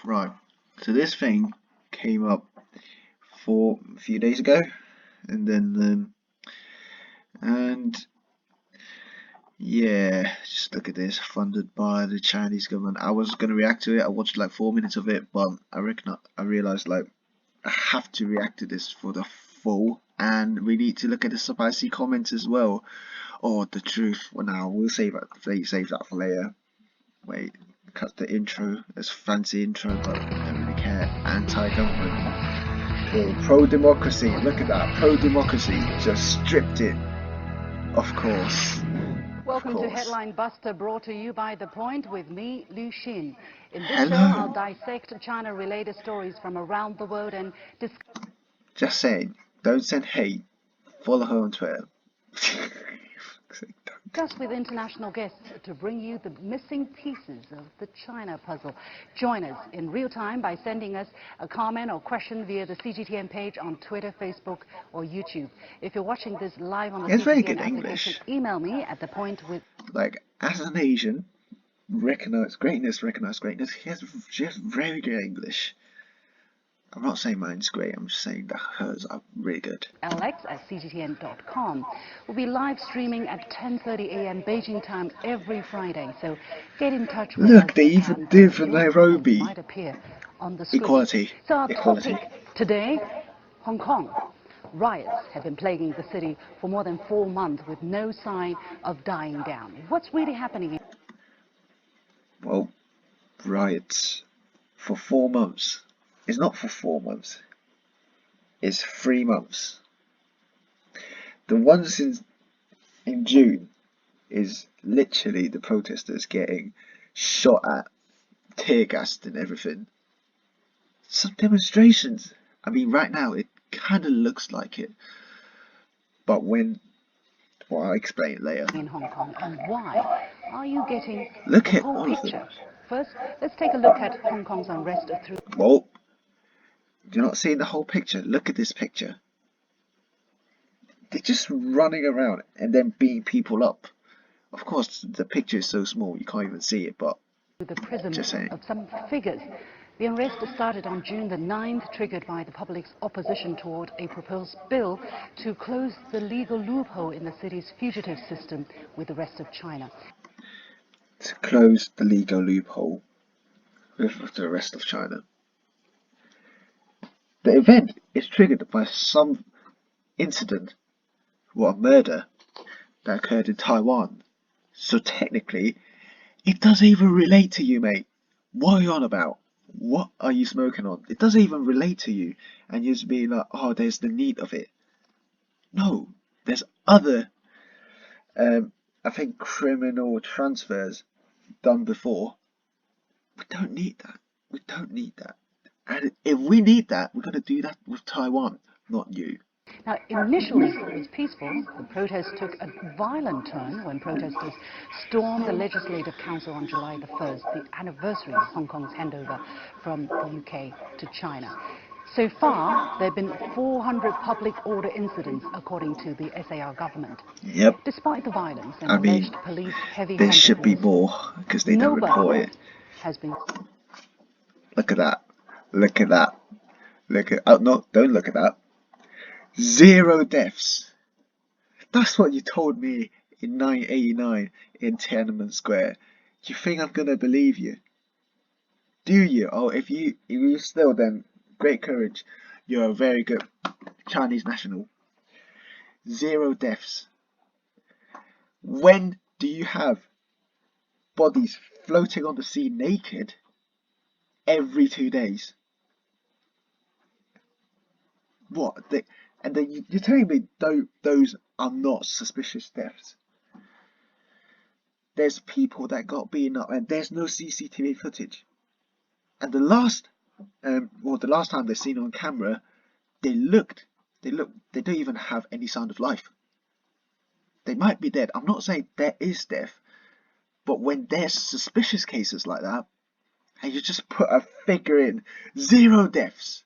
Right, so this thing came up for a few days ago, and then and yeah, just look at this, funded by the Chinese government. I was gonna react to it. I watched like 4 minutes of it, but I realized like I have to react to this for the full, and we need to look at the spicy comments as well. Or the truth. Well, now we'll save that for later. Wait, cut the intro. It's fancy intro, but I don't really care. Anti-government. Cool. Pro-democracy. Look at that. Pro-democracy. Just stripped it. Of course. Welcome to Headline Buster, brought to you by The Point with me, Liu Xin. In this Hello. show, I'll dissect China-related stories from around the world and discuss. Just saying, don't send hate. Follow her on Twitter. Discuss with international guests to bring you the missing pieces of the China puzzle. Join us in real time by sending us a comment or question via the CGTN page on Twitter, Facebook, or YouTube. If you're watching this live on the CGTN application, email me at thepoint with. Like, as an Asian, recognize greatness. She has very good English. I'm not saying mine's great, I'm just saying that hers are really good. Alex at CGTN.com. We'll be live streaming at 10:30 a.m. Beijing time every Friday, so get in touch with us. Look, they even do for Nairobi. Might appear on the screen. Equality. So our topic today, Hong Kong. Riots have been plaguing the city for more than 4 months with no sign of dying down. What's really happening? Well, riots for 4 months. It's not for 4 months. It's 3 months. The ones in June is literally the protesters getting shot at, tear gassed and everything. Some demonstrations. I mean, right now it kind of looks like it, but I'll explain it later. In Hong Kong, and why are you getting the whole picture? First, let's take a look at Hong Kong's unrest through. Well, you're not seeing the whole picture. Look at this picture. They're just running around and then beating people up. Of course, the picture is so small you can't even see it, but the prism of some figures. The unrest started on June the 9th, triggered by the public's opposition toward a proposed bill to close the legal loophole in the city's fugitive system with the rest of China. To close the legal loophole with the rest of China. The event is triggered by some incident, or a murder, that occurred in Taiwan. So technically, it doesn't even relate to you, mate. What are you on about? What are you smoking on? It doesn't even relate to you, and you're just being like, oh, there's the need of it. No, there's other, I think, criminal transfers done before. We don't need that. We don't need that. And if we need that, we're going to do that with Taiwan, not you. Now, initially it was peaceful. The protest took a violent turn when protesters stormed the Legislative Council on July the 1st, the anniversary of Hong Kong's handover from the UK to China. So far, there have been 400 public order incidents, according to the SAR government. Yep. Despite the violence and alleged police heavy-handedness, there should be more, because they don't report it. Has been. Look at that. Look at that. Look at. Oh, no, don't look at that. 0 deaths. That's what you told me in 1989 in Tiananmen Square. You think I'm gonna believe you? Do you? Oh, if you still, then great courage. You're a very good Chinese national. 0 deaths. When do you have bodies floating on the sea naked every 2 days? What? And then you're telling me those are not suspicious deaths? There's people that got beaten up and there's no CCTV footage. And the last time they're seen on camera, they don't even have any sign of life. They might be dead. I'm not saying there is death, but when there's suspicious cases like that, and you just put a figure in, 0 deaths.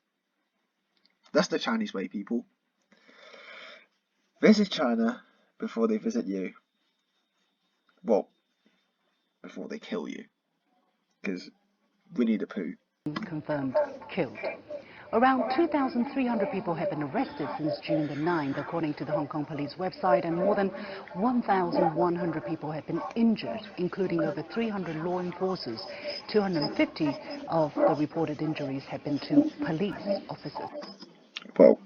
That's the Chinese way, people. Visit China before they visit you. Well, before they kill you. Because we need a poo. confirmed killed. Around 2,300 people have been arrested since June the 9th, according to the Hong Kong police website, and more than 1,100 people have been injured, including over 300 law enforcers. 250 of the reported injuries have been to police officers. Well,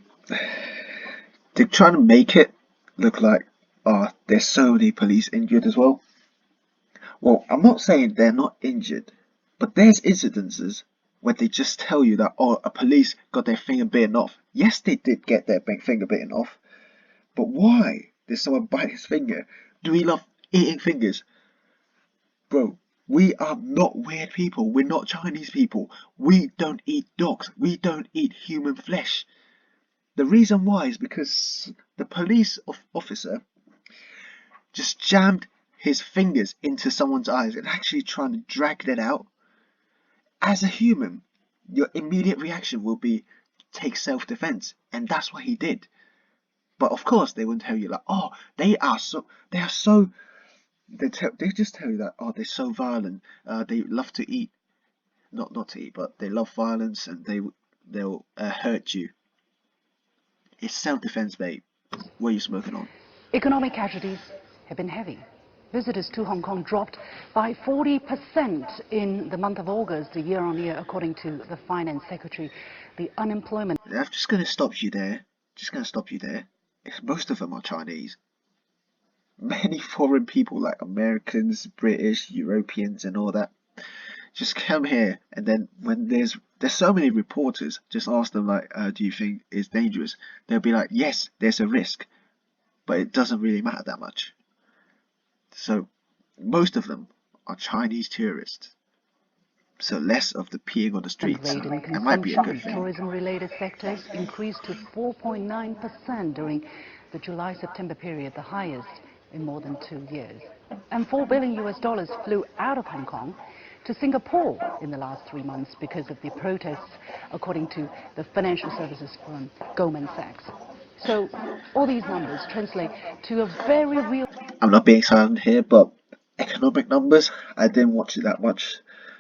they're trying to make it look like, there's so many police injured as well. Well, I'm not saying they're not injured, but there's incidences where they just tell you that, a police got their finger bitten off. Yes, they did get their finger bitten off, but why did someone bite his finger? Do we love eating fingers? Bro, we are not weird people. We're not Chinese people. We don't eat dogs. We don't eat human flesh. The reason why is because the police officer just jammed his fingers into someone's eyes and actually trying to drag that out. As a human, your immediate reaction will be take self-defense, and that's what he did. But of course, they wouldn't tell you like, they are so. They just tell you that, they're so violent. They love to eat, not to eat, but they love violence, and they'll hurt you. It's self-defense, mate. What are you smoking on? Economic casualties have been heavy. Visitors to Hong Kong dropped by 40% in the month of August, year on year, according to the Finance Secretary. The unemployment. I'm just going to stop you there. Most of them are Chinese. Many foreign people like Americans, British, Europeans, and all that just come here, and then when there's so many reporters, just ask them like, do you think it's dangerous? They'll be like, yes, there's a risk, but it doesn't really matter that much. So most of them are Chinese tourists. So less of the peeing on the streets. Rate in That might be a good consumption, thing. tourism-related sectors increased to 4.9% during the July-September period, the highest in more than 2 years. And $4 billion flew out of Hong Kong to Singapore in the last 3 months because of the protests, according to the financial services firm Goldman Sachs. So all these numbers translate to a very real... I'm not being silent here, but economic numbers, I didn't watch it that much.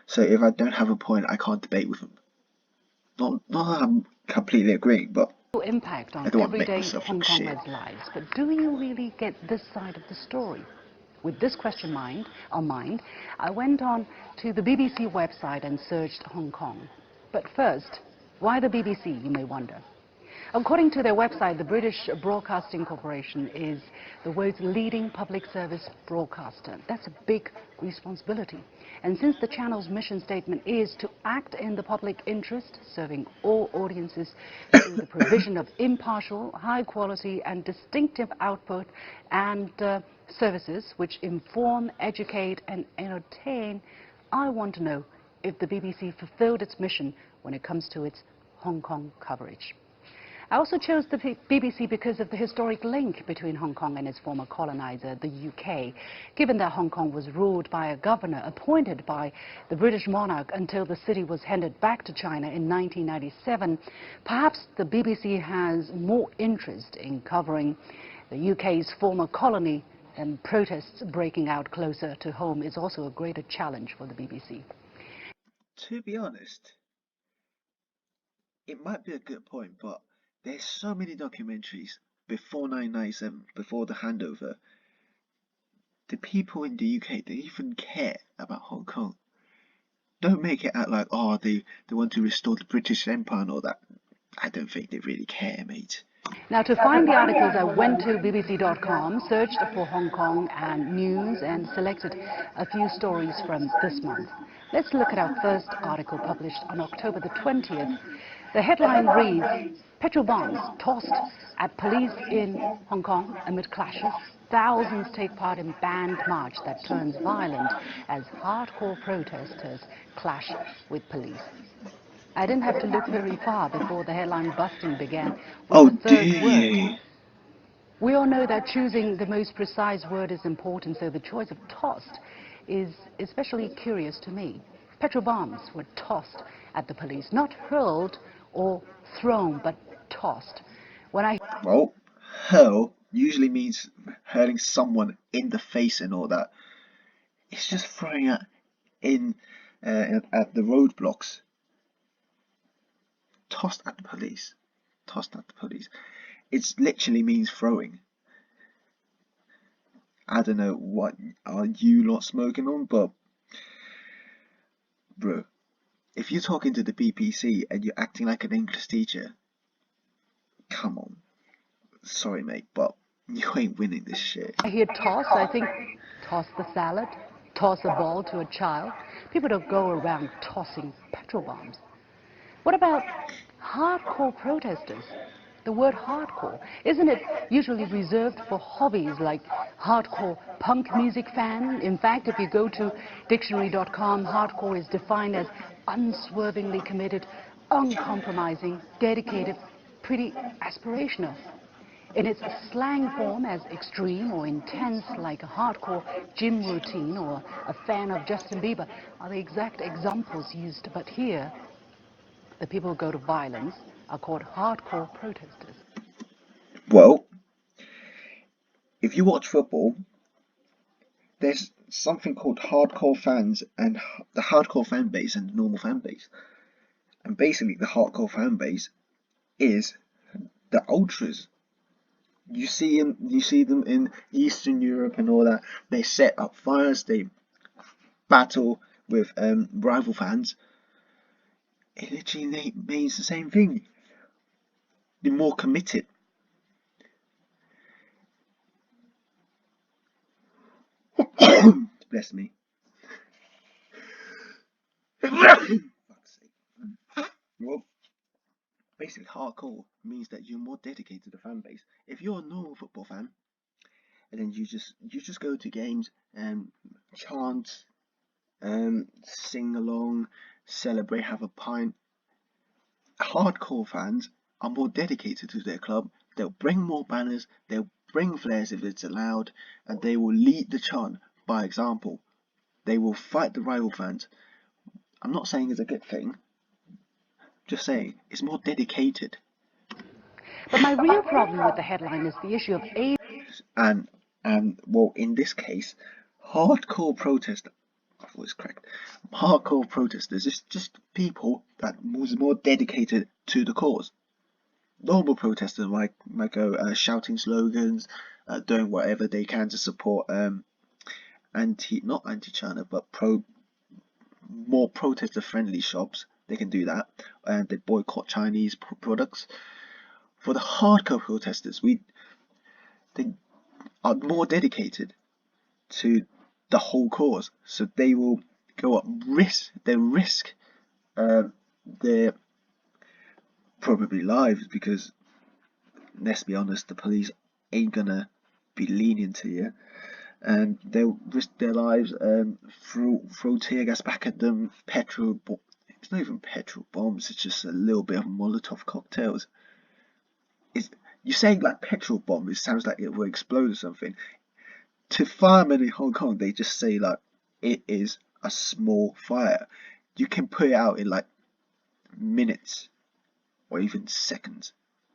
So if I don't have a point, I can't debate with them. Not that I'm completely agreeing, but impact on I don't want to make everyday myself Hong look shit. Kongers' lives. But do you really get this side of the story? With this question on mind, I went on to the BBC website and searched Hong Kong. But first, why the BBC, you may wonder? According to their website, the British Broadcasting Corporation is the world's leading public service broadcaster. That's a big responsibility. And since the channel's mission statement is to act in the public interest, serving all audiences through the provision of impartial, high quality and distinctive output and services which inform, educate and entertain, I want to know if the BBC fulfilled its mission when it comes to its Hong Kong coverage. I also chose the BBC because of the historic link between Hong Kong and its former colonizer, the UK. Given that Hong Kong was ruled by a governor appointed by the British monarch until the city was handed back to China in 1997, perhaps the BBC has more interest in covering the UK's former colony, and protests breaking out closer to home is also a greater challenge for the BBC. To be honest, it might be a good point, but there's so many documentaries before 1997, before the handover. The people in the UK, they even care about Hong Kong. Don't make it out like, they want to restore the British Empire and all that. I don't think they really care, mate. Now, to find the articles, I went to bbc.com, searched for Hong Kong and news, and selected a few stories from this month. Let's look at our first article published on October the 20th. The headline reads, "Petrol bombs tossed at police in Hong Kong amid clashes. Thousands take part in banned march that turns violent as hardcore protesters clash with police." I didn't have to look very far before the headline busting began with the third word. We all know that choosing the most precise word is important, so the choice of tossed is especially curious to me. Petrol bombs were tossed at the police, not hurled or thrown, but tossed. Well, hurl usually means hurling someone in the face and all that. It's just throwing it at the roadblocks. tossed at the police. Tossed at the police. It literally means throwing. I don't know what are you lot smoking on, but bro, if you're talking to the BBC and you're acting like an English teacher, come on. Sorry, mate, but you ain't winning this shit. I hear toss, I think toss the salad, toss a ball to a child. People don't go around tossing petrol bombs. What about hardcore protesters? The word hardcore, isn't it usually reserved for hobbies like hardcore punk music fan? In fact, if you go to dictionary.com, hardcore is defined as unswervingly committed, uncompromising, dedicated, pretty aspirational. In its slang form as extreme or intense, like a hardcore gym routine or a fan of Justin Bieber, are the exact examples used. But here, the people who go to violence are called hardcore protesters. Well, if you watch football, there's something called hardcore fans and the hardcore fan base and the normal fan base. And basically, the hardcore fan base is the ultras. You see them in Eastern Europe and all that. They set up fires. They battle with rival fans. It literally means the same thing. They're more committed. Bless me. Fuck's sake. Well, basically, hardcore means that you're more dedicated to the fan base. If you're a normal football fan, and then you just go to games and chant, sing along, celebrate, have a pint. Hardcore fans are more dedicated to their club. They'll bring more banners, they'll bring flares if it's allowed, and they will lead the chant by example. They will fight the rival fans. I'm not saying it's a good thing, just saying it's more dedicated. But my real problem with the headline is the issue of age. And well, in this case, hardcore protesters. I thought it's correct. Hardcore protesters is just people that was more dedicated to the cause. Normal protesters might go shouting slogans, doing whatever they can to support not anti-China but more protester friendly shops. They can do that, and they boycott Chinese products. For the hardcore protesters, they are more dedicated to the whole cause, so they will go up risk their probably lives, because let's be honest, the police ain't gonna be lenient to you, and they'll risk their lives, throw tear gas back at them, it's not even petrol bombs, it's just a little bit of Molotov cocktails. You're saying like petrol bomb, it sounds like it will explode or something. To firemen in Hong Kong, they just say like it is a small fire. You can put it out in like minutes or even seconds.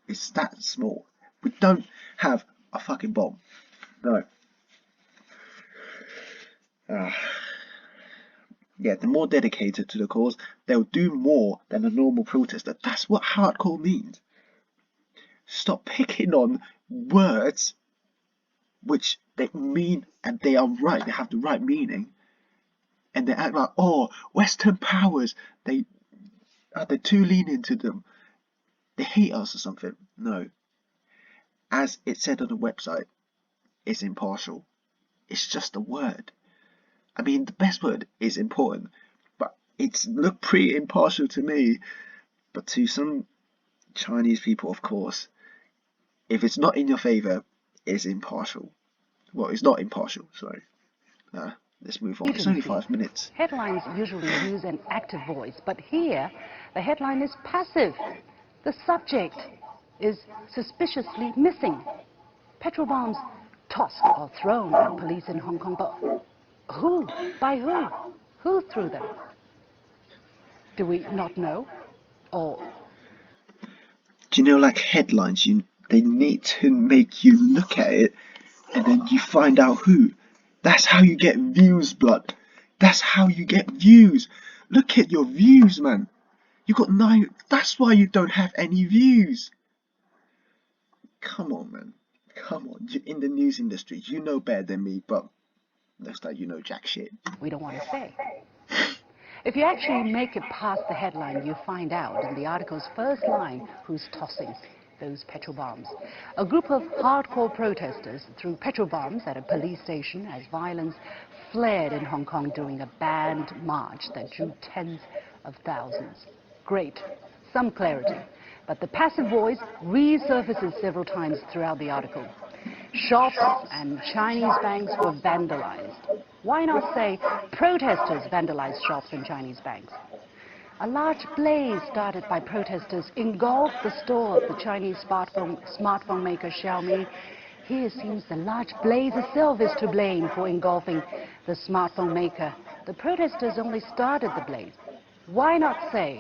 It's that small. We don't have a fucking bomb. No. Yeah, they're more dedicated to the cause. They'll do more than a normal protester. That's what hardcore means. Stop picking on words which they mean, and they are right. They have the right meaning, and they act like, oh, Western powers, they're too lenient to them. They hate us or something. No. As it said on the website, it's impartial. It's just a word. I mean, the best word is important, but it's looked pretty impartial to me. But to some Chinese people, of course, if it's not in your favour, it's impartial. Well, it's not impartial, sorry. Let's move on. It's only 5 minutes. Headlines usually use an active voice, but here the headline is passive. The subject is suspiciously missing. Petrol bombs tossed or thrown at police in Hong Kong, but who? By who? Who threw them? Do we not know? Or Do you know, like headlines, they need to make you look at it and then you find out who. That's how you get views, blood. That's how you get views. Look at your views, man. You got 9. That's why you don't have any views. Come on, man. Come on. In the news industry, you know better than me, but looks like you know jack shit. We don't want to say. If you actually make it past the headline, you find out in the article's first line who's tossing those petrol bombs. A group of hardcore protesters threw petrol bombs at a police station as violence flared in Hong Kong during a banned march that drew tens of thousands. Great, some clarity, but the passive voice resurfaces several times throughout the article. Shops and Chinese banks were vandalized. Why not say protesters vandalized shops and Chinese banks? A large blaze started by protesters engulfed the store of the Chinese smartphone maker Xiaomi. Here it seems the large blaze itself is to blame for engulfing the smartphone maker. The protesters only started the blaze. Why not say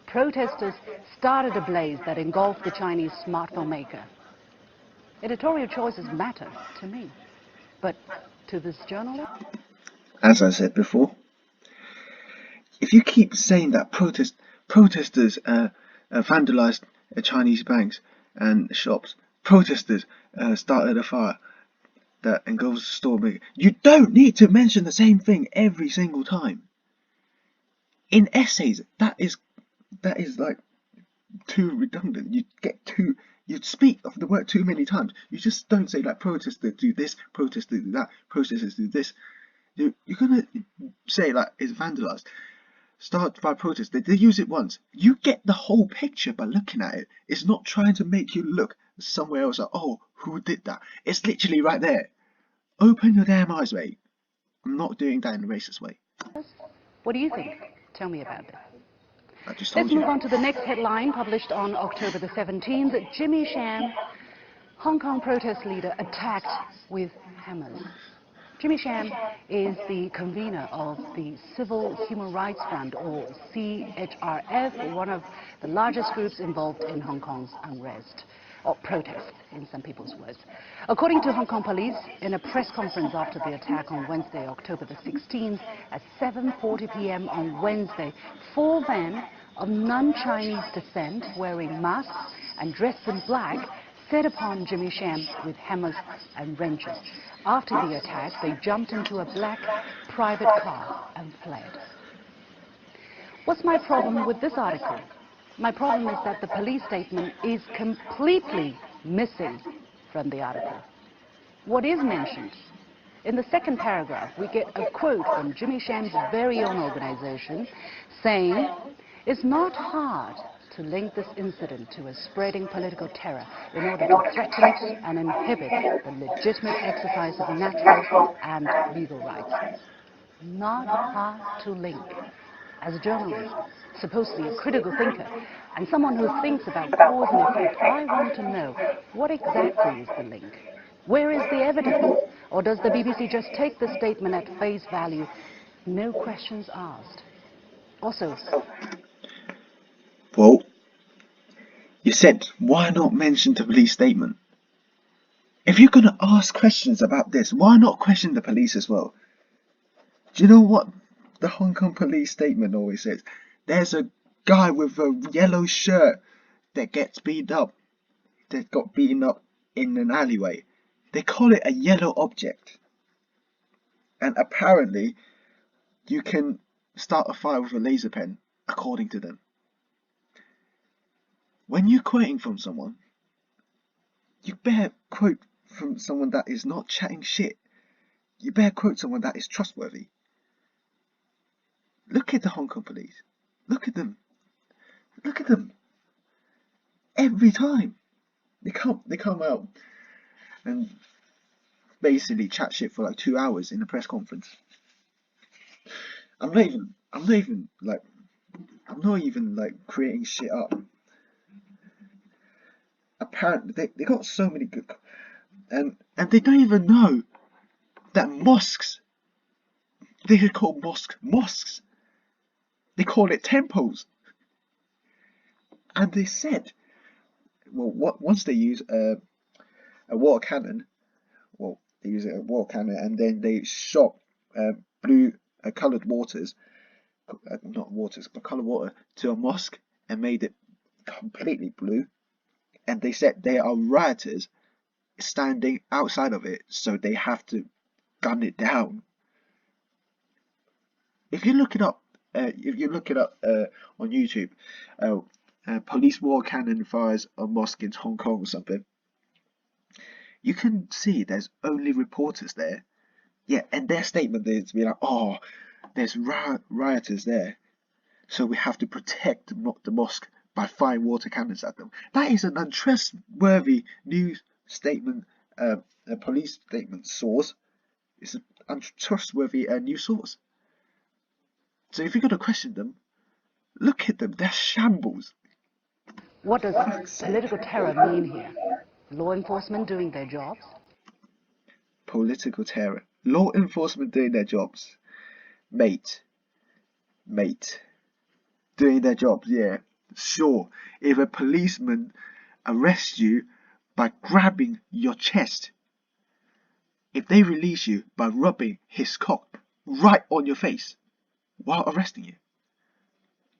protesters started a blaze that engulfed the Chinese smartphone maker? Editorial choices matter to me, but to this journalist? As I said before, if you keep saying that protesters vandalized Chinese banks and shops, protesters started a fire that engulfs the store maker, you don't need to mention the same thing every single time. In essays, that is like too redundant. You speak of the word too many times. You just don't say like protesters do this, protesters do that, protesters do this. You're gonna say like it's vandalized. Start by protest. They use it once. You get the whole picture by looking at it. It's not trying to make you look somewhere else like, oh, who did that? It's literally right there. Open your damn eyes, mate. I'm not doing that in a racist way. What do you think? Tell me about it. I just told Let's you. move on to the next headline, published on October the 17th. Jimmy Sham, Hong Kong protest leader, attacked with hammers. Jimmy Sham is the convener of the Civil Human Rights Front, or CHRF, one of the largest groups involved in Hong Kong's unrest, or protest, in some people's words. According to Hong Kong police, in a press conference after the attack on Wednesday, October the 16th, at 7:40 p.m. on Wednesday, 4 men of non-Chinese descent, wearing masks and dressed in black, set upon Jimmy Sham with hammers and wrenches. After the attack, they jumped into a black private car and fled. What's my problem with this article? My problem is that the police statement is completely missing from the article. What is mentioned? In the second paragraph, we get a quote from Jimmy Sham's very own organization saying, "It's not hard to link this incident to a spreading political terror in order to threaten and inhibit the legitimate exercise of natural and legal rights." Not hard to link. As a journalist, supposedly a critical thinker, and someone who thinks about cause and effect, I want to know, what exactly is the link? Where is the evidence? Or does the BBC just take the statement at face value, no questions asked? Also, Well, you said, why not mention the police statement? If you're gonna ask questions about this, why not question the police as well? Do you know what the Hong Kong police statement always says? There's a guy with a yellow shirt that gets beat up, that got beaten up in an alleyway. They call it a yellow object. And apparently, you can start a fire with a laser pen, according to them. When you're quoting from someone, you better quote from someone that is not chatting shit. You better quote someone that is trustworthy. Look at the Hong Kong police. Look at them. Look at them. Every time they come out and basically chat shit for like 2 hours in a press conference. I'm not even like creating shit up. Apparently they got so many good, and they don't even know that mosques, they could call mosques. They call it temples. And they said, well, once they use a water cannon, well, they use a water cannon, and then they shot blue coloured waters not water, but colored water to a mosque and made it completely blue. And they said there are rioters standing outside of it, so they have to gun it down. If you look it up on YouTube, police war cannon fires a mosque in Hong Kong or something, you can see there's only reporters there. Yeah, and their statement is to be like, oh, there's rioters there, so we have to protect the mosque by firing water cannons at them. That is an untrustworthy news statement, a police statement source. It's an untrustworthy news source. So if you're going to question them, look at them, they're shambles. What does political terror mean here? Law enforcement doing their jobs? Political terror. Law enforcement doing their jobs. Mate. Doing their jobs, yeah. Sure, if a policeman arrests you by grabbing your chest, if they release you by rubbing his cock right on your face while arresting you,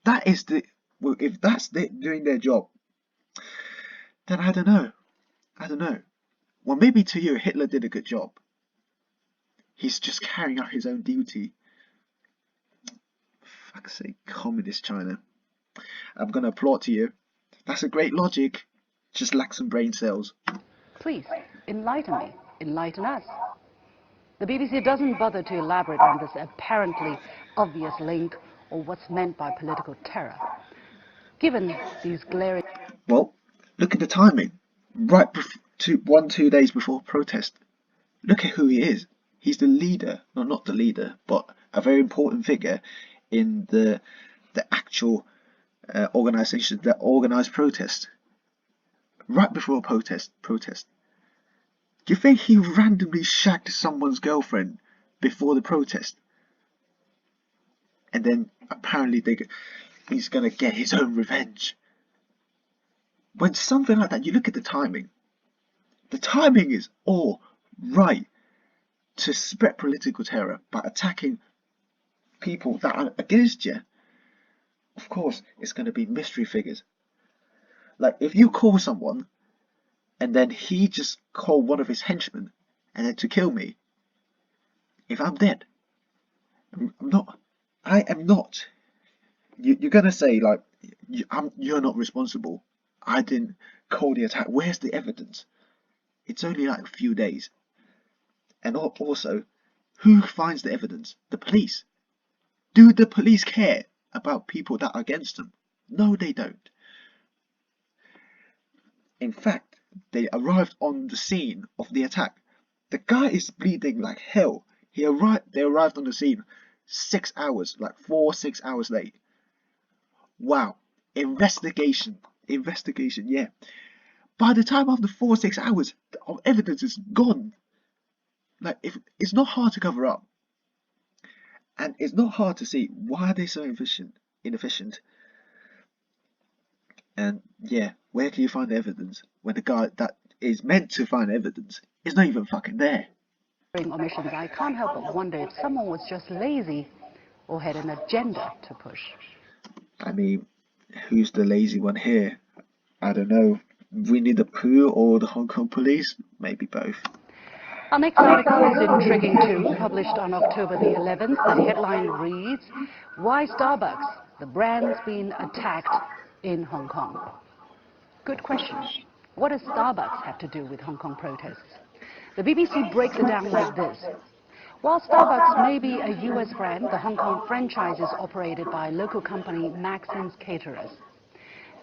that is well, if that's doing their job, then I don't know. Well, maybe to you, Hitler did a good job. He's just carrying out his own duty. Fuck's sake, communist China. I'm gonna applaud to you. That's a great logic. Just lacks some brain cells. Please, enlighten me. Enlighten us. The BBC doesn't bother to elaborate on this apparently obvious link or what's meant by political terror. Given these glaring... Well, look at the timing. Right 2 days before protest. Look at who he is. He's the leader, no, not the leader, but a very important figure in the actual organisation that organised protest. Right before protest. Do you think he randomly shagged someone's girlfriend before the protest? And then apparently he's gonna get his own revenge. When something like that, you look at the timing. The timing is all right to spread political terror by attacking people that are against you. Of course, it's going to be mystery figures. Like if you call someone and then he just called one of his henchmen and then to kill me, if I'm dead, I am not. You're going to say like, you're not responsible. I didn't call the attack. Where's the evidence? It's only like a few days. And also, who finds the evidence? The police. Do the police care about people that are against them? No, they don't. In fact, they arrived on the scene of the attack. The guy is bleeding like hell. They arrived on the scene 6 hours, like 4-6 hours late. Wow. Investigation, yeah. By the time after 4-6 hours, the evidence is gone. Like, if it's not hard to cover up, and it's not hard to see why are they so inefficient. And yeah, where can you find the evidence when the guy that is meant to find evidence is not even fucking there? Omissions, I can't help but wonder if someone was just lazy or had an agenda to push. I mean, who's the lazy one here? I don't know. Winnie the Pooh or the Hong Kong police? Maybe both. Our next article is intriguing too, published on October the 11th. The headline reads, "Why Starbucks? The brand's been attacked in Hong Kong." Good question. What does Starbucks have to do with Hong Kong protests? The BBC breaks it down like this. While Starbucks may be a US brand, the Hong Kong franchise is operated by local company Maxim's Caterers.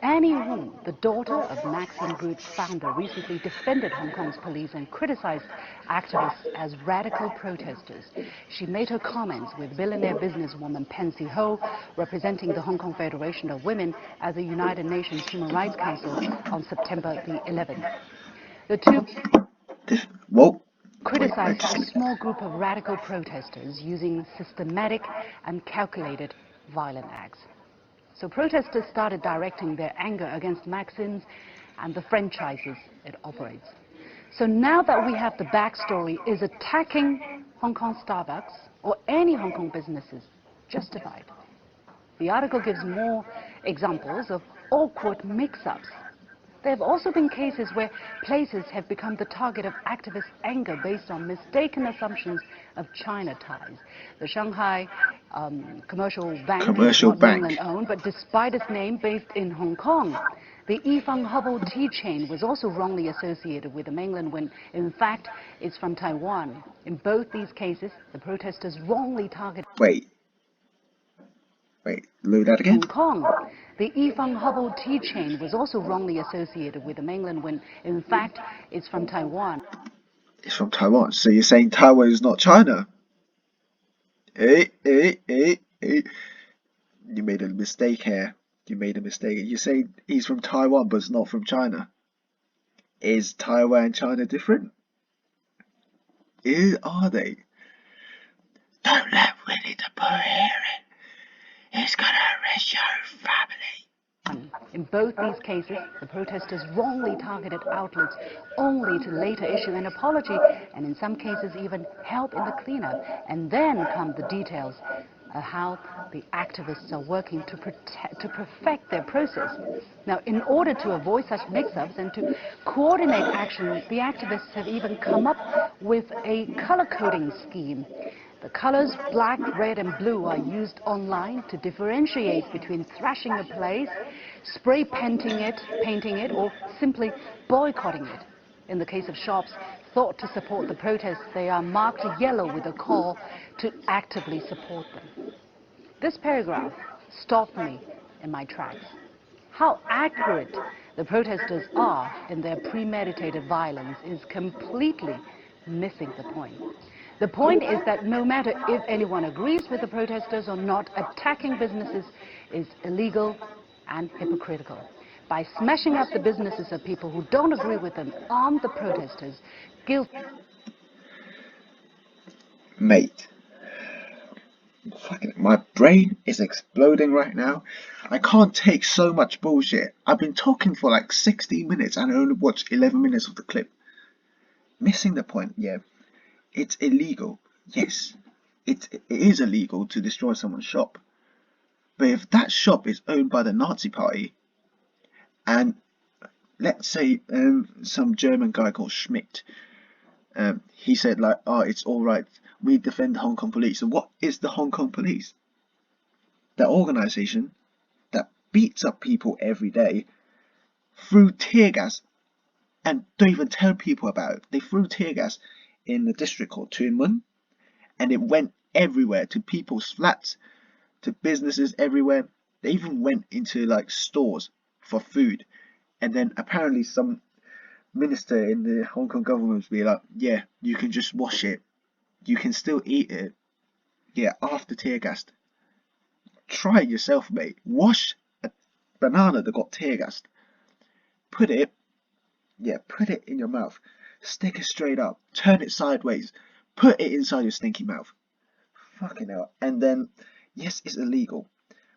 Annie Wu, the daughter of Maxim Group's founder, recently defended Hong Kong's police and criticized activists as radical protesters. She made her comments with billionaire businesswoman Pansy Ho, representing the Hong Kong Federation of Women at the United Nations Human Rights Council on September the 11th. The two criticized a small group of radical protesters using systematic and calculated violent acts. So protesters started directing their anger against Maxim's and the franchises it operates. So now that we have the backstory, is attacking Hong Kong Starbucks or any Hong Kong businesses justified? The article gives more examples of awkward mix-ups. There have also been cases where places have become the target of activist anger based on mistaken assumptions of China ties. The Shanghai commercial bank is Commercial not bank. mainland-owned, but despite its name, based in Hong Kong. The Yifang Hubble tea chain was also wrongly associated with the mainland when, in fact, it's from Taiwan. In both these cases, the protesters wrongly targeted Wait, load that again. Hong Kong. The Yifang Hubble tea chain was also wrongly associated with the mainland when, in fact, it's from Taiwan. It's from Taiwan. So you're saying Taiwan is not China? You made a mistake here. You made a mistake. You're saying he's from Taiwan, but it's not from China. Is Taiwan and China different? Are they? Don't let Winnie the Pooh hear it. He's gonna arrest your family. In both these cases, the protesters wrongly targeted outlets only to later issue an apology and in some cases even help in the cleanup. And then come the details of how the activists are working to perfect their process. Now, in order to avoid such mix-ups and to coordinate action, the activists have even come up with a color coding scheme. The colors black, red and blue are used online to differentiate between thrashing a place, spray painting it, or simply boycotting it. In the case of shops thought to support the protests, they are marked yellow with a call to actively support them. This paragraph stopped me in my tracks. How accurate the protesters are in their premeditated violence is completely missing the point. The point is that no matter if anyone agrees with the protesters or not, attacking businesses is illegal and hypocritical. By smashing up the businesses of people who don't agree with them, arm the protesters, Mate. Fucking, my brain is exploding right now. I can't take so much bullshit. I've been talking for like 16 minutes and I only watched 11 minutes of the clip. Missing the point, yeah. It's illegal. Yes, it is illegal to destroy someone's shop. But if that shop is owned by the Nazi Party, and let's say some German guy called Schmidt, he said like, oh, it's all right, we defend the Hong Kong police. So what is the Hong Kong police? That organization that beats up people every day through tear gas and don't even tell people about it. They threw tear gas in the district called Tuen Mun, and it went everywhere, to people's flats, to businesses everywhere. They even went into like stores for food, and then apparently some minister in the Hong Kong government was be like, yeah, you can just wash it, you can still eat it, yeah, after tear gassed. Try it yourself, mate. Wash a banana that got tear gassed, put it in your mouth, stick it straight up, turn it sideways, put it inside your stinky mouth. Fucking hell. And then, yes, it's illegal.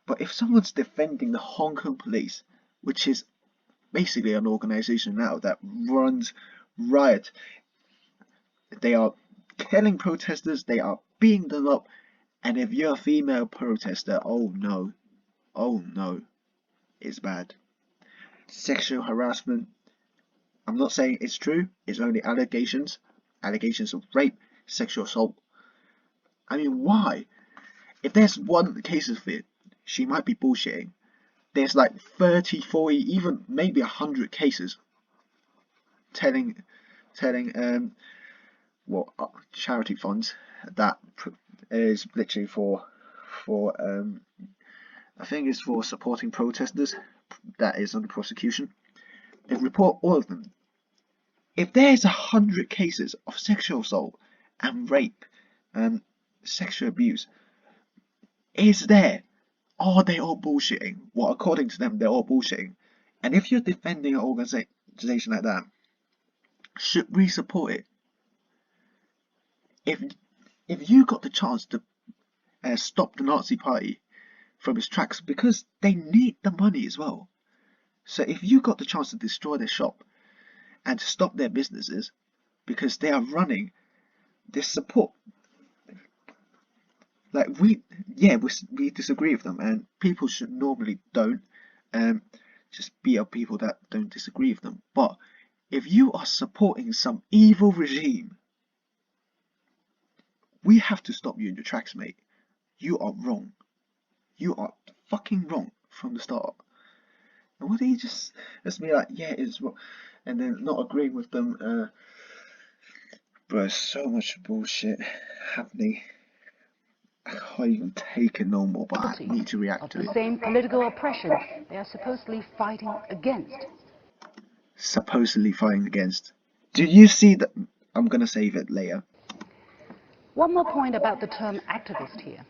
But if someone's defending the Hong Kong police, which is basically an organization now that runs riot, they are killing protesters, they are beating them up, and if you're a female protester, oh no, it's bad. Sexual harassment, I'm not saying it's true, it's only allegations of rape, sexual assault. I mean, why? If there's one case of it, she might be bullshitting. There's like 30, 40, even maybe 100 cases telling charity funds that is literally for I think it's for supporting protesters that is under prosecution. They report all of them. If there's 100 cases of sexual assault and rape and sexual abuse, are they all bullshitting? Well, according to them, they're all bullshitting. And if you're defending an organization like that, should we support it? If you got the chance to stop the Nazi Party from its tracks, because they need the money as well. So if you got the chance to destroy their shop and to stop their businesses because they are running this support, Like we disagree with them, and people should normally don't um just beat up people that don't disagree with them. But if you are supporting some evil regime, we have to stop you in your tracks, mate. You are wrong. You are fucking wrong from the start. And what do you just be like, yeah, it's wrong, and then not agreeing with them? Bro, so much bullshit happening. I can't even take it no more, but I need to react of to the it. same political oppression they are supposedly fighting against. Supposedly fighting against. Do you see that? I'm gonna save it later. One more point about the term activist here.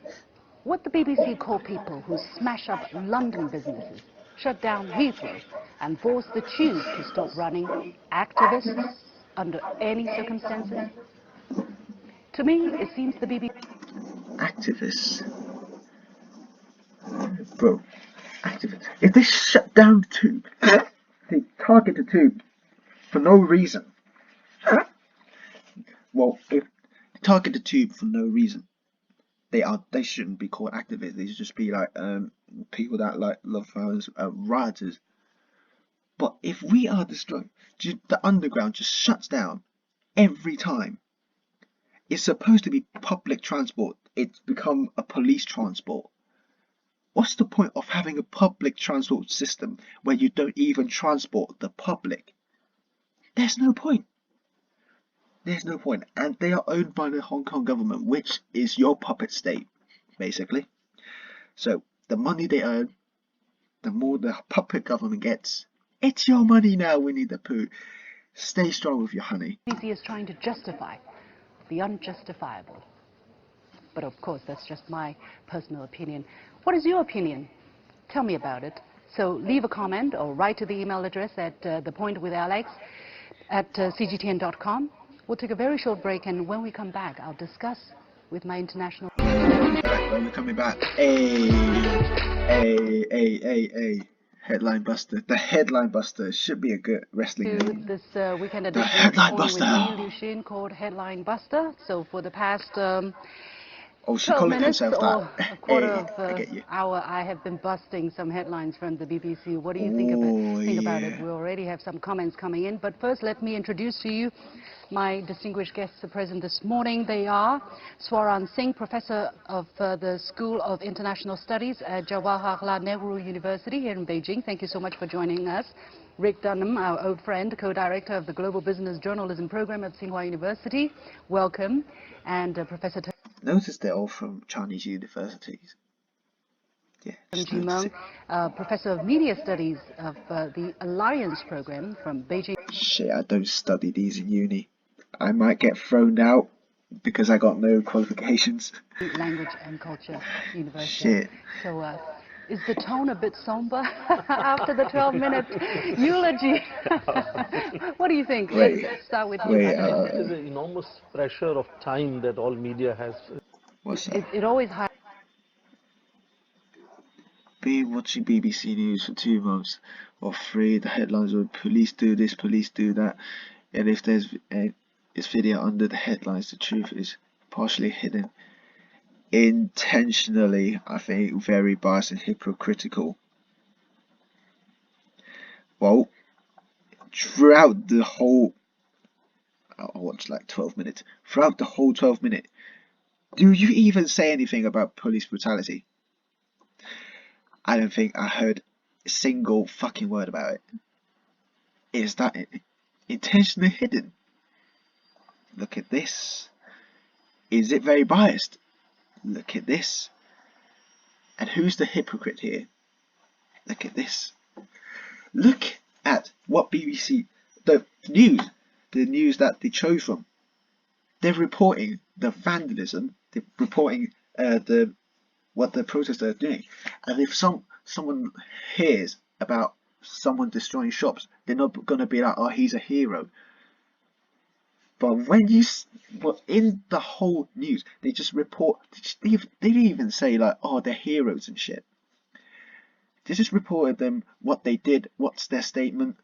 What the BBC call people who smash up London businesses, shut down Heathrow, and force the tube to stop running, activists under any circumstances? To me, it seems the BBC Activists, bro. Activists. If they shut down the tube, they target the tube for no reason. Well, if they target the tube for no reason, they shouldn't be called activists. They should just be like people that like love violence, rioters. But if we are destroying, the underground just shuts down every time. It's supposed to be public transport. It's become a police transport. What's the point of having a public transport system where you don't even transport the public? There's no point. There's no point. And they are owned by the Hong Kong government, which is your puppet state, basically. So the money they earn, the more the puppet government gets. It's your money now, Winnie the Pooh. Stay strong with your honey. is trying to justify the unjustifiable. But of course, that's just my personal opinion. What is your opinion? Tell me about it. So leave a comment or write to the email address at thepointwithalex@cgtn.com. We'll take a very short break, and when we come back, I'll discuss with my international... When we're coming back, hey. Headline Buster. The Headline Buster should be a good wrestling name. This weekend The edition of Headline Point with Buster. me, Liu Xin, called Headline Buster. So for the past Oh, she 12 called minutes herself or that. a quarter Hey, of I an get you. hour, I have been busting some headlines from the BBC. What do you think Oh, about it? yeah. We already have some comments coming in. But first, let me introduce to you my distinguished guests present this morning. They are Swaran Singh, Professor of the School of International Studies at Jawaharlal Nehru University here in Beijing. Thank you so much for joining us. Rick Dunham, our old friend, co-director of the Global Business Journalism Program at Tsinghua University. Welcome. And Professor Notice they're all from Chinese universities. Yeah, just notice it. Professor of Media Studies of the Alliance Program from Beijing. Shit, I don't study these in uni. I might get thrown out because I got no qualifications. Language and Culture University. Shit. So, is the tone a bit somber after the 12-minute eulogy? What do you think? Wait, Let's start with you. wait, It is an enormous pressure of time that all media has. what's that? It always Been watching BBC News for 2 months or three. The headlines are police do this, police do that, and if there's this video under the headlines, the truth is partially hidden. Intentionally, I think, very biased and hypocritical. Well, throughout the whole, I watched like 12 minutes. Throughout the whole 12 minutes, do you even say anything about police brutality? I don't think I heard a single fucking word about it. Is that intentionally hidden? Look at this. Is it very biased? Look at this. And who's the hypocrite here? Look at this. Look at what BBC, the news that they chose from. They're reporting the vandalism. They're reporting what the protesters are doing. And if someone hears about someone destroying shops, they're not gonna be like, oh, he's a hero. But when in the whole news, they just report. They didn't even say like, oh, they're heroes and shit. They just reported them what they did, what's their statement,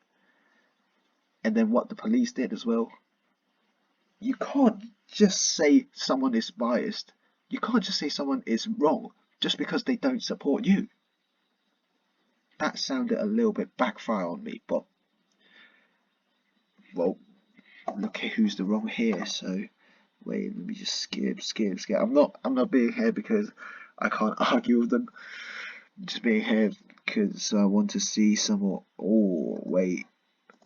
and then what the police did as well. You can't just say someone is biased You can't just say someone is wrong just because they don't support you. That sounded a little bit backfire on me, but well, look at who's the wrong here. So wait, let me just skip. I'm not being here because I can't argue with them. I'm just being here because I want to see some more. Oh wait.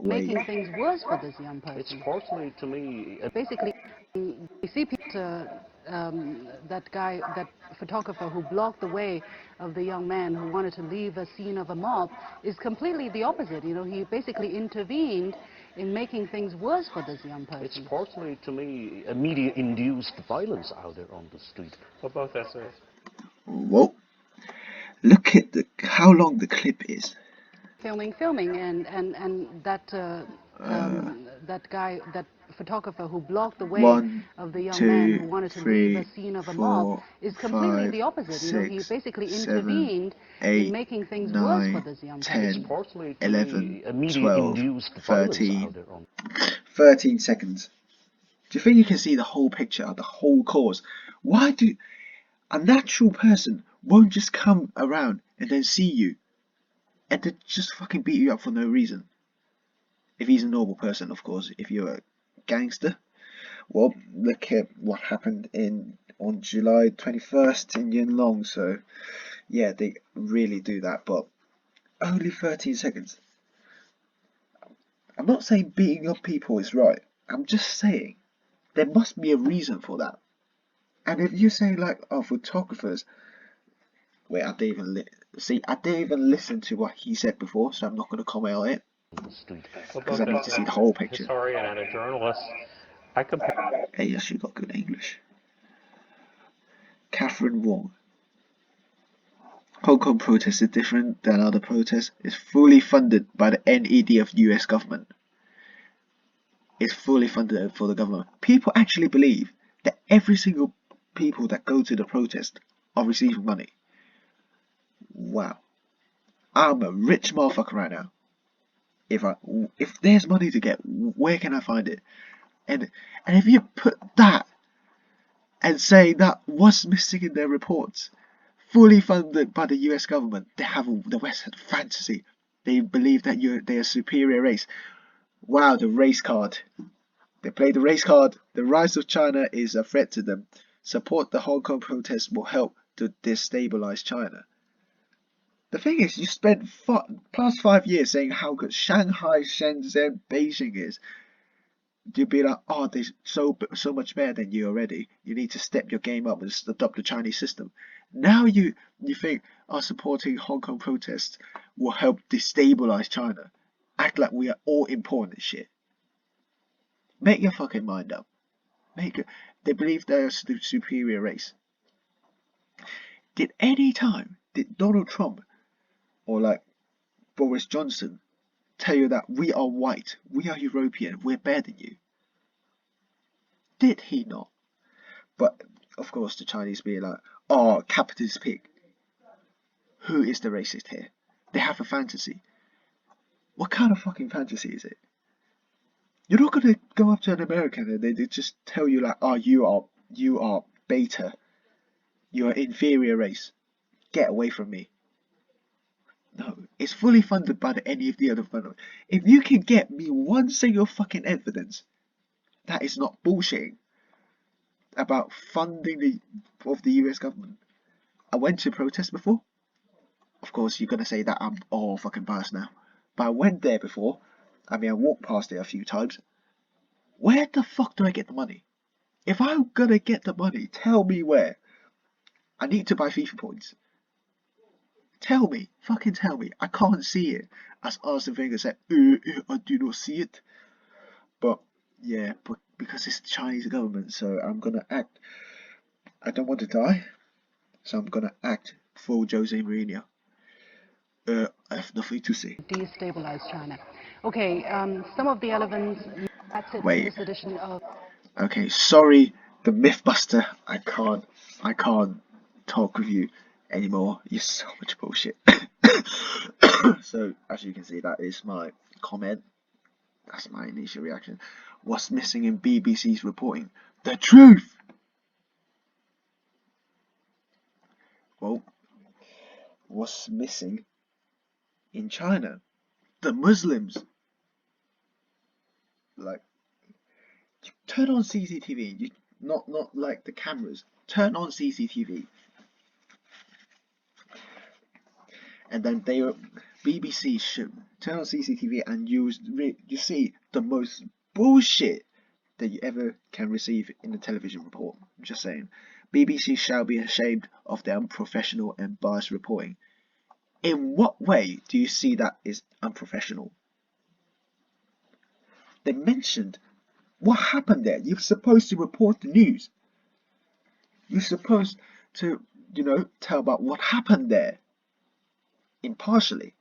Making things worse for this young It's person. personally to me. Basically, we see that guy, that photographer who blocked the way of the young man who wanted to leave a scene of a mob is completely the opposite. You know, he basically intervened in making things worse for this young person. It's personally to me a media-induced violence out there on the street. For both essays. Whoa! Look at how long the clip is. Filming, and that guy, that photographer who blocked the way 1, of the young 2, man who wanted to leave a 3, scene of a mob 4, is completely 5, the opposite. You know, he 6, basically 7, intervened in 8, making things worse for 9, this young person. 10, Personally to 11, me, a 12, media-induced violence 13, out there on 13 seconds. Do you think you can see the whole picture, the whole cause? Why do a natural person won't just come around and then see you and then just fucking beat you up for no reason? If he's a normal person, of course. If you're a gangster, well, look at what happened on July 21st in Yinlong. So, yeah, they really do that, but only 13 seconds. I'm not saying beating up people is right. I'm just saying there must be a reason for that. And if you say like, oh, photographers, wait, I didn't even listen to what he said before, so I'm not going to comment on it the street. For because both I need to see the essays, whole a picture. historian and a journalist. I compare. Hey, yes, you got good English. Catherine Wong. Hong Kong protests is different than other protests. It's fully funded by the NED of US government. It's fully funded for the government. People actually believe that every single people that go to the protest are receiving money. Wow. I'm a rich motherfucker right now. If there's money to get, where can I find it? And if you put that and say that what's missing in their reports, fully funded by the US government, the West had fantasy. They believe that they're a superior race. Wow, the race card. They play the race card. The rise of China is a threat to them. Support the Hong Kong protests will help to destabilize China. The thing is, you spent past 5 years saying how good Shanghai, Shenzhen, Beijing is. You'd be like, oh, they're so much better than you already. You need to step your game up and adopt the Chinese system. Now you think, oh, supporting Hong Kong protests will help destabilize China. Act like we are all important and shit. Make your fucking mind up. They believe they're a superior race. Did Donald Trump or like Boris Johnson tell you that we are white, we are European, we're better than you? Did he not? But of course the Chinese be like, oh, capitalist pig. Who is the racist here? They have a fantasy. What kind of fucking fantasy is it? You're not gonna go up to an American and they just tell you like, oh, you are beta. You're an inferior race. Get away from me. No, it's fully funded by any of the other funders. If you can get me one single fucking evidence that is not bullshitting about funding of the US government. I went to protest before. Of course, you're gonna say that I'm all fucking biased now, but I went there before. I mean, I walked past it a few times. Where the fuck do I get the money? If I'm gonna get the money, tell me where. I need to buy FIFA points. Tell me, fucking tell me. I can't see it. As Arsene Wenger said, I do not see it. But yeah, but because it's the Chinese government, so I'm gonna act. I don't want to die, so I'm gonna act for Jose Mourinho. I have nothing to say. Destabilize China. Okay, some of the elements. That's it for Wait. this edition of. Okay, sorry, the Mythbuster. I can't talk with you anymore. You're so much bullshit. So as you can see, that is my comment. That's my initial reaction. What's missing in BBC's reporting? The truth. Well, what's missing in China? The Muslims. Like, turn on CCTV. Not like the cameras. Turn on CCTV. And then BBC should turn on CCTV, and you see the most bullshit that you ever can receive in a television report. I'm just saying. BBC shall be ashamed of their unprofessional and biased reporting. In what way do you see that is unprofessional? They mentioned what happened there. You're supposed to report the news. You're supposed to, tell about what happened there impartially.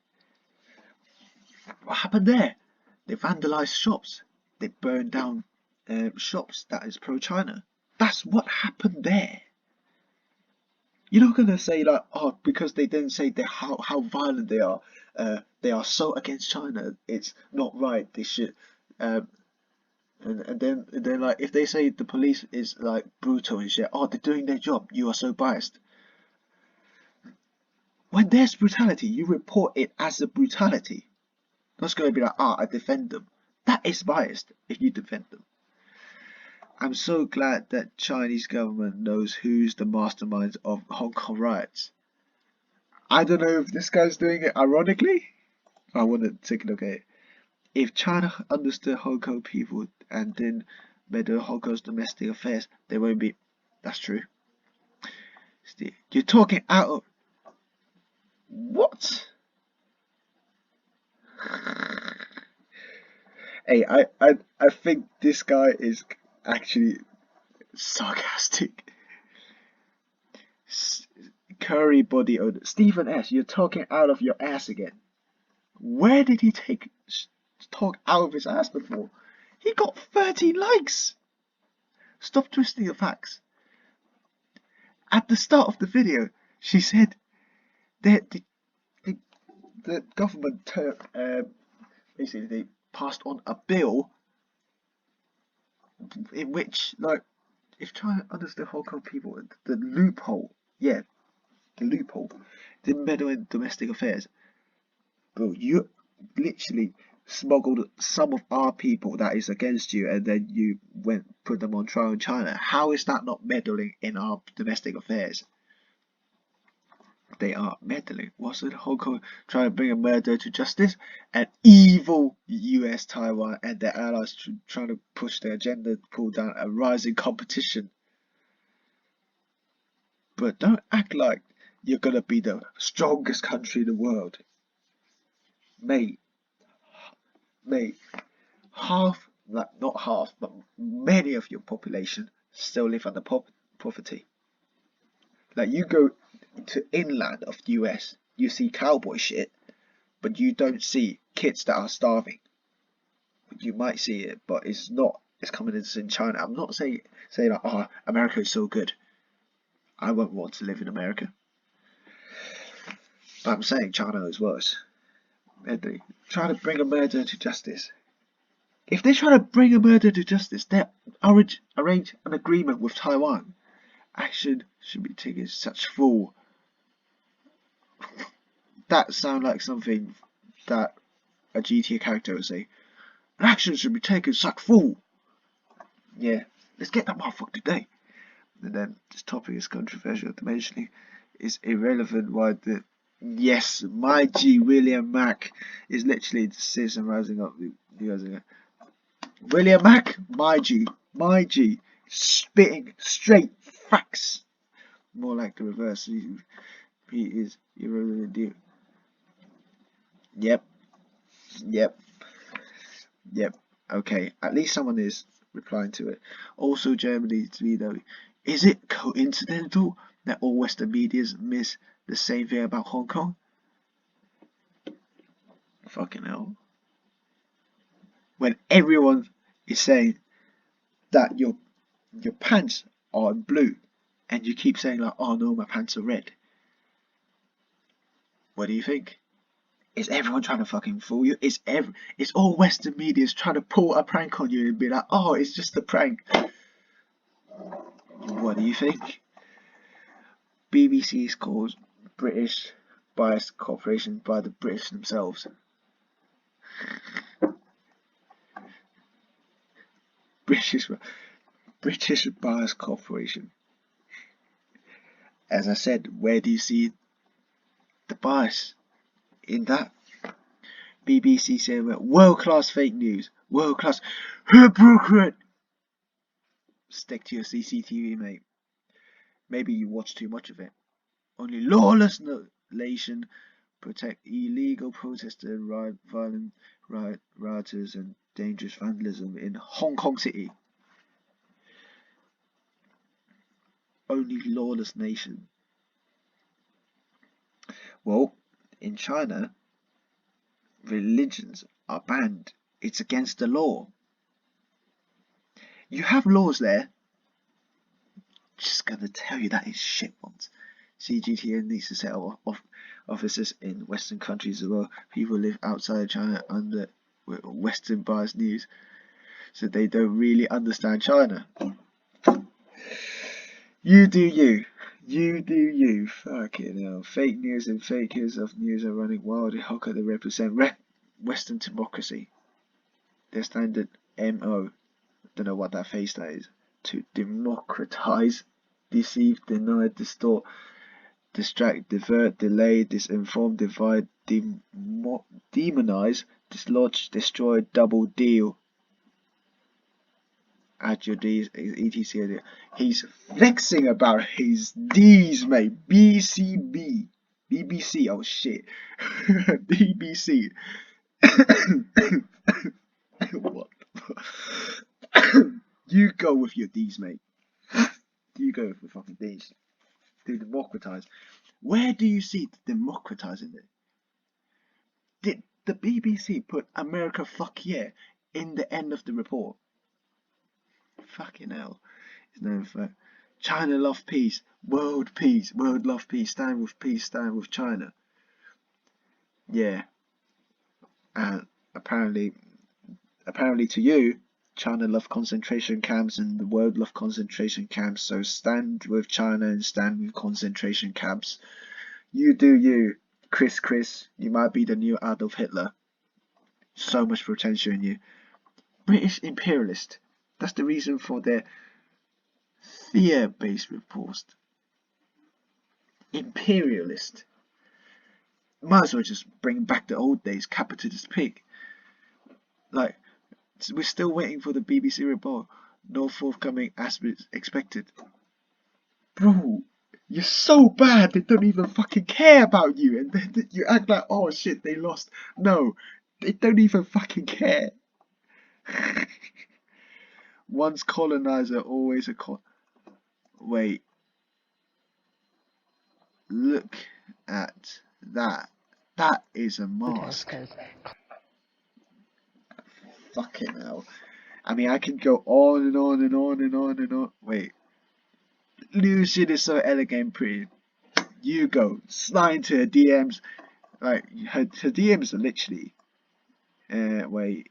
What happened there? They vandalized shops. They burned down shops that is pro-China. That's what happened there. You're not gonna say like, oh, because they didn't say how violent they are so against China. It's not right. They should. And then like, if they say the police is like brutal and shit, oh, they're doing their job. You are so biased. When there's brutality, you report it as a brutality. Not going to be like, I defend them. That is biased if you defend them. I'm so glad that Chinese government knows who's the masterminds of Hong Kong riots. I don't know if this guy's doing it ironically. I want to take a look at it. If China understood Hong Kong people and didn't meddle Hong Kong's domestic affairs, they won't be. That's true. Steve, you're talking out of what? Hey, I think this guy is actually sarcastic. Curry body odor. Stephen S., you're talking out of your ass again. Where did he talk out of his ass before? He got 13 likes. Stop twisting the facts. At the start of the video, she said that the government basically they passed on a bill in which, like, if China understood Hong Kong people, the loophole, the loophole, didn't meddle in domestic affairs. Bro, you literally smuggled some of our people that is against you, and then you put them on trial in China. How is that not meddling in our domestic affairs? They are meddling. What's it? Hong Kong trying to bring a murderer to justice? An evil US, Taiwan, and their allies trying to push their agenda to pull down a rising competition. But don't act like you're gonna be the strongest country in the world. Mate, half, like not half, but many of your population still live under poverty. Like, you go to inland of the US, you see cowboy shit, but you don't see kids that are starving. You might see it, but it's not. It's coming in China. I'm not saying like, oh, America is so good. I won't want to live in America. But I'm saying China is worse. And they try to bring a murderer to justice. If they try to bring a murderer to justice, they arrange an agreement with Taiwan. Action should be taken such fool. That sounds like something that a GTA character would say. Action should be taken such fool. Yeah, let's get that motherfucker today. And then this topic is controversial. Dimensioning is irrelevant. Why the yes, my G William Mack is literally the citizen rising up. William Mack, my G, spitting straight facts. More like the reverse. He is irrelevant. Yep. Okay, at least someone is replying to it. Also, Germany's veto. Is it coincidental that all Western medias miss the same thing about Hong Kong? Fucking hell. When everyone is saying that your pants are blue, and you keep saying like, oh no, my pants are red. What do you think? Is everyone trying to fucking fool you? It's all Western media's trying to pull a prank on you and be like, oh, it's just a prank. What do you think? BBC is called British Bias Corporation by the British themselves. British Bias Corporation. As I said, where do you see the bias in that? BBC saying world class fake news, world class hypocrite. Stick to your CCTV, mate. Maybe you watch too much of it. Only lawless nation protect illegal protesters, violent rioters, and dangerous vandalism in Hong Kong City. Only lawless nation. Well, in China, religions are banned. It's against the law. You have laws there. Just gonna tell you that is shit ones. CGTN needs to set up offices in Western countries as well. People live outside China under Western biased news, so they don't really understand China. You do you. You do you. Fucking hell. Fake news and fakers of news are running wild. How could they represent Western democracy? Their standard MO. Don't know what that face that is. To democratize, deceive, deny, distort, distract, divert, delay, disinform, divide, demonize, dislodge, destroy, double deal. Add your D's, etc. He's flexing about his D's, mate. BBC. Oh shit. BBC. What? You go with your D's, mate. You go with the fucking D's. To democratize. Where do you see democratizing it? Did the BBC put America fuck yeah in the end of the report? Fucking hell. It's known for China love peace, world love peace, stand with China. Yeah. And apparently to you, China love concentration camps and the world love concentration camps, so stand with China and stand with concentration camps. You do you, Chris, you might be the new Adolf Hitler. So much potential in you. British imperialist. That's the reason for their fear-based reports. Imperialist. Might as well just bring back the old days, capitalist pig. Like, we're still waiting for the BBC report. No forthcoming as expected. Bro, you're so bad they don't even fucking care about you, and then you act like, oh shit, they lost. No, they don't even fucking care. Once colonizer, always a Wait. Look at that. That is a mask. Fucking hell. I mean, I can go on and on and on and on and on. Wait. Lucian is so elegant and pretty. You go. Slide into her DMs. Like, her DMs are literally... wait.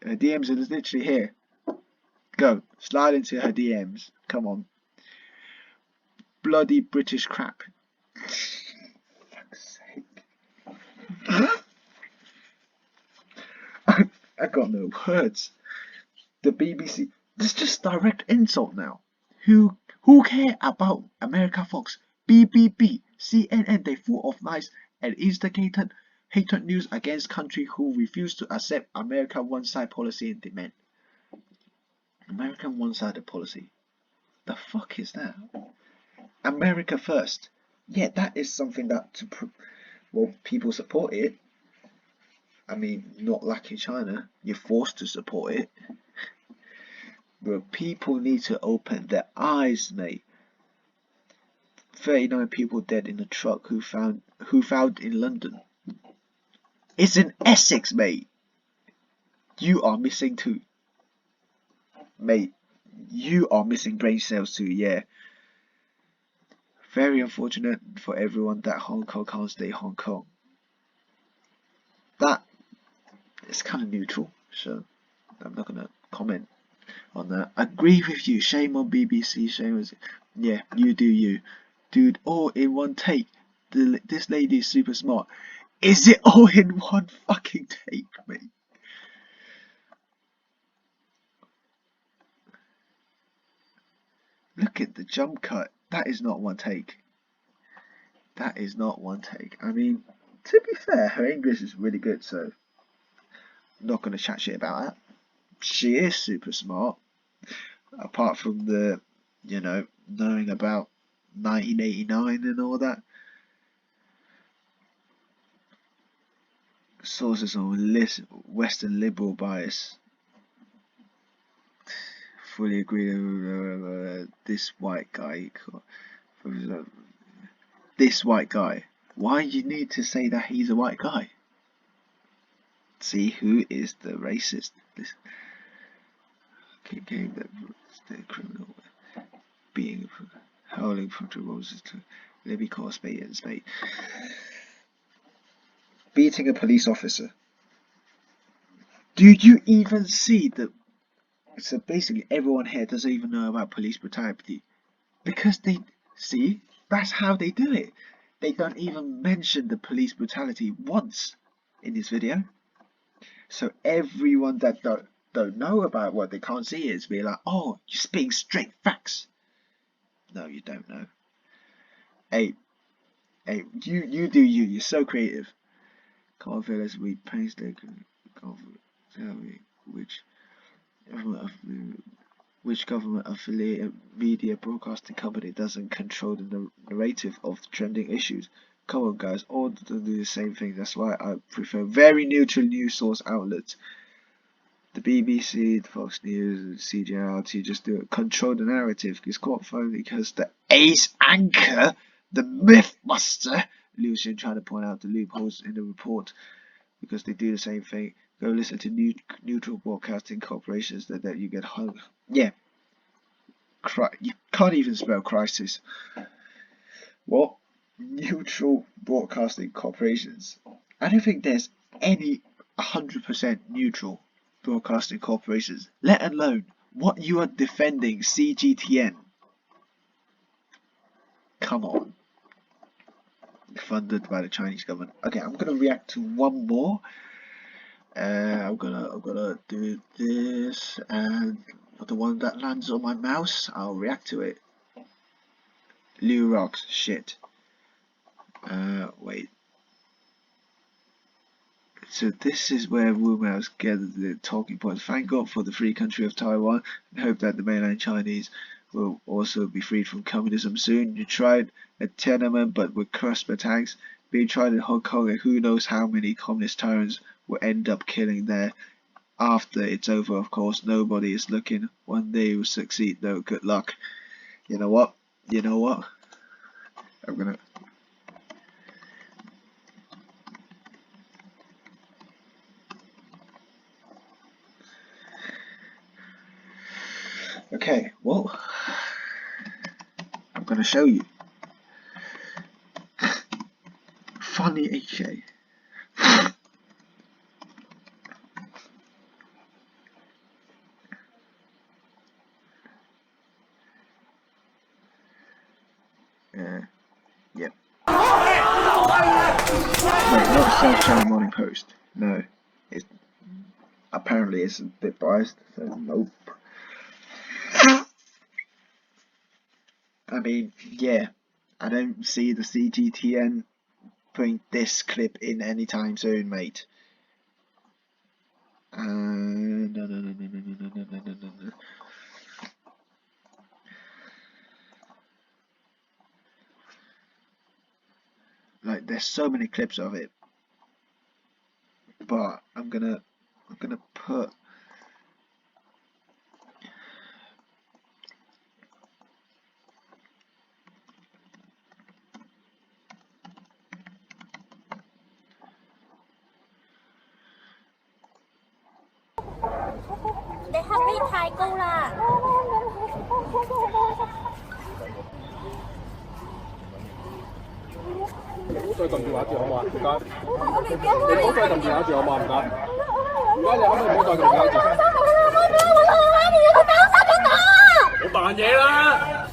Her DMs are literally here. Go. Slide into her DMs. Come on. Bloody British crap. Fuck's sake. I got no words. The BBC. This is just direct insult now. Who care about America Fox, BBB, CNN? They full of lies and instigated hatred news against country who refuse to accept American one-side policy and demand. American one-sided policy. The fuck is that? America first. Yeah, that is something that people support it. I mean, not like in China, you're forced to support it. But people need to open their eyes, mate. 39 people dead in a truck who found in London. It's in Essex, mate. You are missing too. Mate, you are missing brain cells too, yeah. Very unfortunate for everyone that Hong Kong can't stay Hong Kong. That is kind of neutral, so I'm not gonna comment on that. I agree with you. Shame on BBC. Shame on... Yeah, you do you. Dude, all in one take. This lady is super smart. Is it all in one fucking take, mate? Look at the jump cut. That is not one take. That is not one take. I mean, to be fair, her English is really good, so I'm not going to chat shit about that. She is super smart. Apart from the, knowing about 1989 and all that. Sources on Western liberal bias. Fully agree with this white guy. This white guy. Why you need to say that he's a white guy? See who is the racist. This game that the criminal being howling from the roses to let me call a spade and spade. Beating a police officer. Do you even see the? So basically, everyone here doesn't even know about police brutality because they see that's how they do it. They don't even mention the police brutality once in this video. So everyone that don't know about what they can't see is be like, oh, you're spitting straight facts. No, you don't know. Hey, you do you. You're so creative. Can't feel as we painstakingly can't tell me which government affiliated media broadcasting company doesn't control the narrative of trending issues. Come on, guys, all do the same thing. That's why I prefer very neutral news source outlets. The BBC, the Fox News, the CGTN just do it. Control the narrative. It's quite funny because the ace anchor, the Mythbuster, Lucian trying to point out the loopholes in the report because they do the same thing. Go listen to neutral broadcasting corporations that you get hung. Yeah. You can't even spell crisis. What? Neutral broadcasting corporations. I don't think there's any 100% neutral broadcasting corporations, let alone what you are defending CGTN. Come on. Funded by the Chinese government. Okay, I'm gonna react to one more. I'm gonna do this, and the one that lands on my mouse, I'll react to it. Lou rocks shit. Wait. So this is where Wu Mao's gathered the talking points. Thank God for the free country of Taiwan, and hope that the mainland Chinese will also be freed from communism soon. You tried at Tiananmen, but with CRISPR tags being tried in Hong Kong, and who knows how many communist tyrants will end up killing there after it's over. Of course, nobody is looking. One day you'll succeed, though. Good luck. You know what? I'm gonna. Okay, well, I'm gonna show you. Funny HA. Yep. Wait, not self-showing morning post. No, apparently it's a bit biased, so nope. I mean, yeah, I don't see the CGTN putting this clip in anytime soon, mate. No. Like, there's so many clips of it, but I'm gonna put. Đại học đi Thái câu là 唔好再撳電話住好嘛？唔該。你唔好再撳電話住好嘛？唔該。唔該，你可唔可以唔好再撳電話住？我扮嘢啦！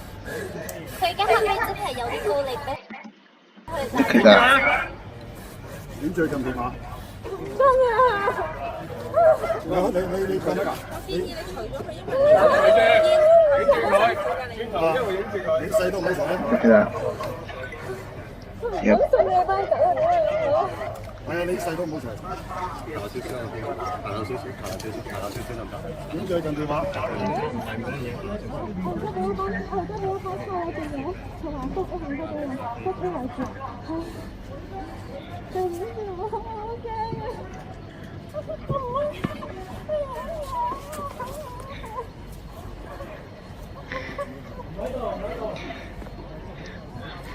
佢嘅黑呢真係有啲高力俾佢 Look at that. 點最近電話？真啊！你講乜㗎？邊要你除咗佢，因為你細都唔好除啊！ Look at that. Yep. 信你班狗啊！係啊，你細都唔好除。行少少得唔得？點最近電話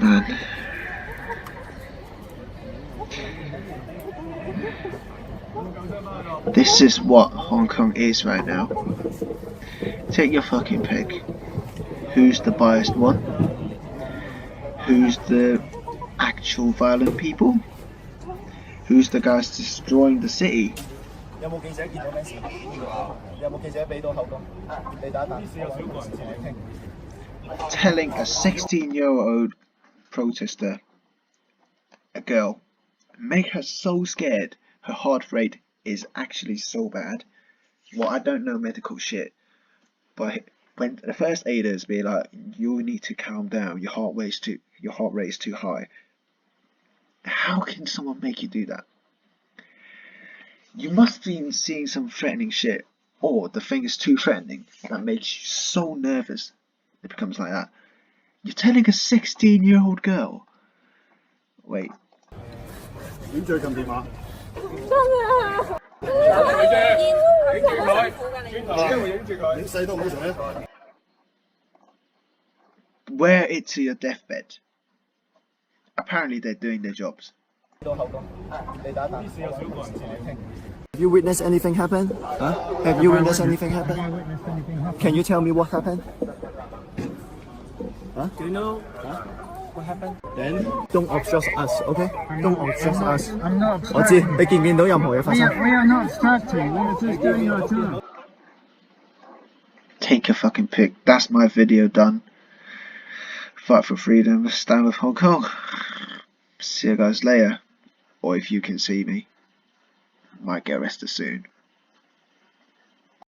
？Man. This is what Hong Kong is right now. Take your fucking pick. Who's the biased one? Who's the actual violent people? Who's the guys destroying the city? 有冇記者見到咩事？有冇記者俾到口供？你打一打。Telling a 16-year-old protester, a girl, make her so scared, her heart rate is actually so bad. Well, I don't know medical shit, but when the first aiders be like, you need to calm down, your heart rate is too high. How can someone make you do that? You must be seeing some threatening shit, or the thing is too threatening that makes you so nervous it becomes like that. You're telling a 16-year-old girl. Wait. 點最近電話？真啊！你細都唔好除啊！ Wear it to your deathbed. Apparently they're doing their jobs. Have you witnessed anything happen? Huh? Have you witnessed anything happen? Can you tell me what happened? Huh? Do you know what happened? Then don't obstruct us, okay? Don't obstruct us. I'm not obstructing. 我知，你見唔見到任何嘢發生？ We are not obstructing. We are just doing our job. Take your fucking pick. That's my video done. Fight for freedom. Stand with Hong Kong. See you guys later. Or if you can see me, might get arrested soon.